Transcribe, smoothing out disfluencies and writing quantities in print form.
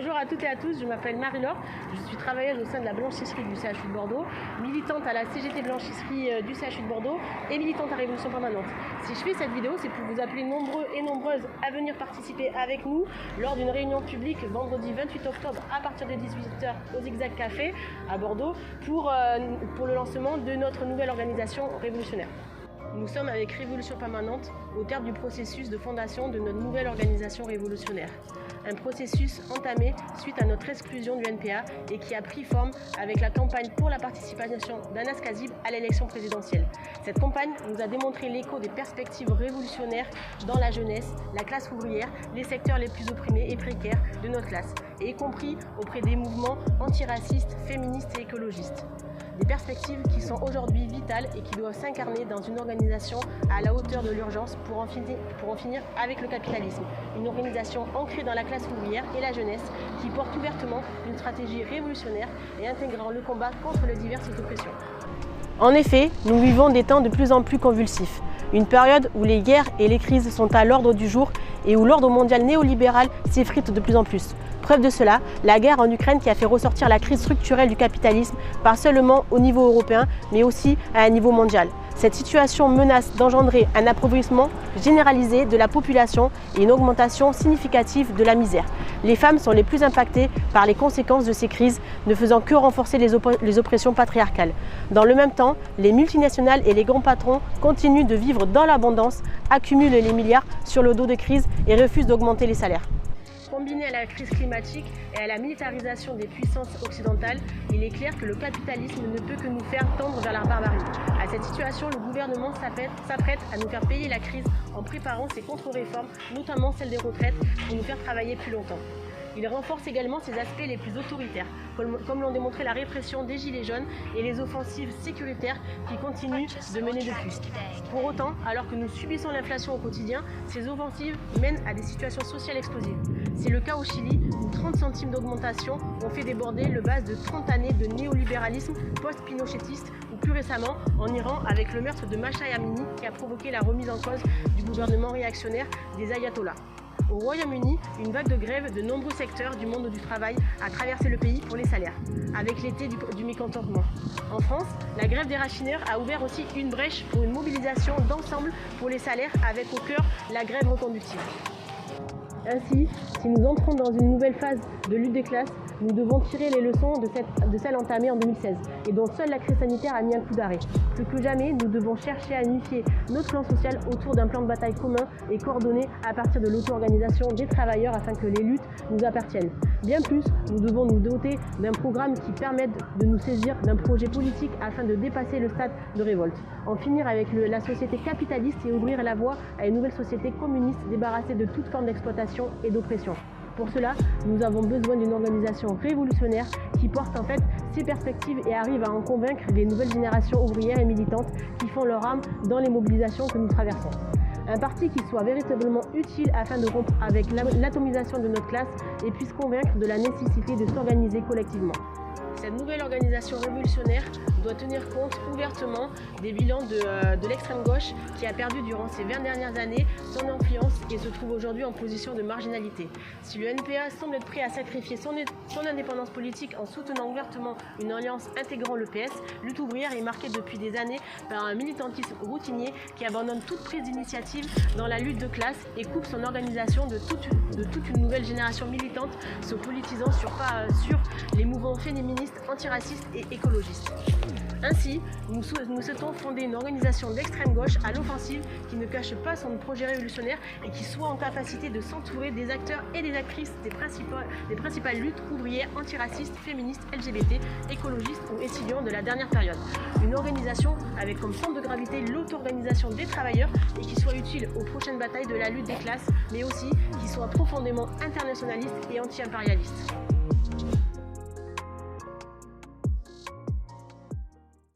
Bonjour à toutes et à tous, je m'appelle Marie-Laure, je suis travailleuse au sein de la blanchisserie du CHU de Bordeaux, militante à la CGT blanchisserie du CHU de Bordeaux et militante à Révolution Permanente. Si je fais cette vidéo, c'est pour vous appeler nombreux et nombreuses à venir participer avec nous lors d'une réunion publique vendredi 28 octobre à partir de 18h au Zigzag Café à Bordeaux pour le lancement de notre nouvelle organisation révolutionnaire. Nous sommes avec Révolution Permanente au terme du processus de fondation de notre nouvelle organisation révolutionnaire. Un processus entamé suite à notre exclusion du NPA et qui a pris forme avec la campagne pour la participation d'Anas Kazib à l'élection présidentielle. Cette campagne nous a démontré l'écho des perspectives révolutionnaires dans la jeunesse, la classe ouvrière, les secteurs les plus opprimés et précaires de notre classe, et y compris auprès des mouvements antiracistes, féministes et écologistes. Des perspectives qui sont aujourd'hui vitales et qui doivent s'incarner dans une organisation à la hauteur de l'urgence pour en finir avec le capitalisme. Une organisation ancrée dans la classe ouvrière et la jeunesse qui porte ouvertement une stratégie révolutionnaire et intégrant le combat contre les diverses oppressions. En effet, nous vivons des temps de plus en plus convulsifs. Une période où les guerres et les crises sont à l'ordre du jour et où l'ordre mondial néolibéral s'effrite de plus en plus. Preuve de cela, la guerre en Ukraine qui a fait ressortir la crise structurelle du capitalisme, pas seulement au niveau européen, mais aussi à un niveau mondial. Cette situation menace d'engendrer un appauvrissement généralisé de la population et une augmentation significative de la misère. Les femmes sont les plus impactées par les conséquences de ces crises, ne faisant que renforcer les oppressions patriarcales. Dans le même temps, les multinationales et les grands patrons continuent de vivre dans l'abondance, accumulent les milliards sur le dos de crise et refusent d'augmenter les salaires. Combiné à la crise climatique et à la militarisation des puissances occidentales, il est clair que le capitalisme ne peut que nous faire tendre vers la barbarie. À cette situation, le gouvernement s'apprête à nous faire payer la crise en préparant ses contre-réformes, notamment celle des retraites, pour nous faire travailler plus longtemps. Il renforce également ses aspects les plus autoritaires, comme l'ont démontré la répression des Gilets jaunes et les offensives sécuritaires qui continuent de mener depuis. Pour autant, alors que nous subissons l'inflation au quotidien, ces offensives mènent à des situations sociales explosives. C'est le cas au Chili, où 30 centimes d'augmentation ont fait déborder le vase de 30 années de néolibéralisme post-pinochetiste, ou plus récemment en Iran avec le meurtre de Mahsa Amini qui a provoqué la remise en cause du gouvernement réactionnaire des ayatollahs. Au Royaume-Uni, une vague de grève de nombreux secteurs du monde du travail a traversé le pays pour les salaires, avec l'été du mécontentement. En France, la grève des raffineurs a ouvert aussi une brèche pour une mobilisation d'ensemble pour les salaires, avec au cœur la grève reconductible. Ainsi, si nous entrons dans une nouvelle phase de lutte des classes, nous devons tirer les leçons de celle entamée en 2016 et dont seule la crise sanitaire a mis un coup d'arrêt. Plus que jamais, nous devons chercher à unifier notre plan social autour d'un plan de bataille commun et coordonné à partir de l'auto-organisation des travailleurs afin que les luttes nous appartiennent. Bien plus, nous devons nous doter d'un programme qui permette de nous saisir d'un projet politique afin de dépasser le stade de révolte, en finir avec la société capitaliste et ouvrir la voie à une nouvelle société communiste débarrassée de toute forme d'exploitation et d'oppression. Pour cela, nous avons besoin d'une organisation révolutionnaire qui porte en fait ses perspectives et arrive à en convaincre les nouvelles générations ouvrières et militantes qui font leur âme dans les mobilisations que nous traversons. Un parti qui soit véritablement utile afin de rompre avec l'atomisation de notre classe et puisse convaincre de la nécessité de s'organiser collectivement. Cette nouvelle organisation révolutionnaire doit tenir compte ouvertement des bilans de l'extrême gauche qui a perdu durant ces 20 dernières années son influence et se trouve aujourd'hui en position de marginalité. Si le NPA semble être prêt à sacrifier son indépendance politique en soutenant ouvertement une alliance intégrant le PS, lutte ouvrière est marquée depuis des années par un militantisme routinier qui abandonne toute prise d'initiative dans la lutte de classe et coupe son organisation de toute une nouvelle génération militante se politisant sur les mouvements féministes, antiracistes et écologistes. Ainsi, nous souhaitons fonder une organisation d'extrême gauche à l'offensive qui ne cache pas son projet révolutionnaire et qui soit en capacité de s'entourer des acteurs et des actrices des principales luttes ouvrières, antiracistes, féministes, LGBT, écologistes ou étudiants de la dernière période. Une organisation avec comme centre de gravité l'auto-organisation des travailleurs et qui soit utile aux prochaines batailles de la lutte des classes, mais aussi qui soit profondément internationaliste et anti-impérialiste.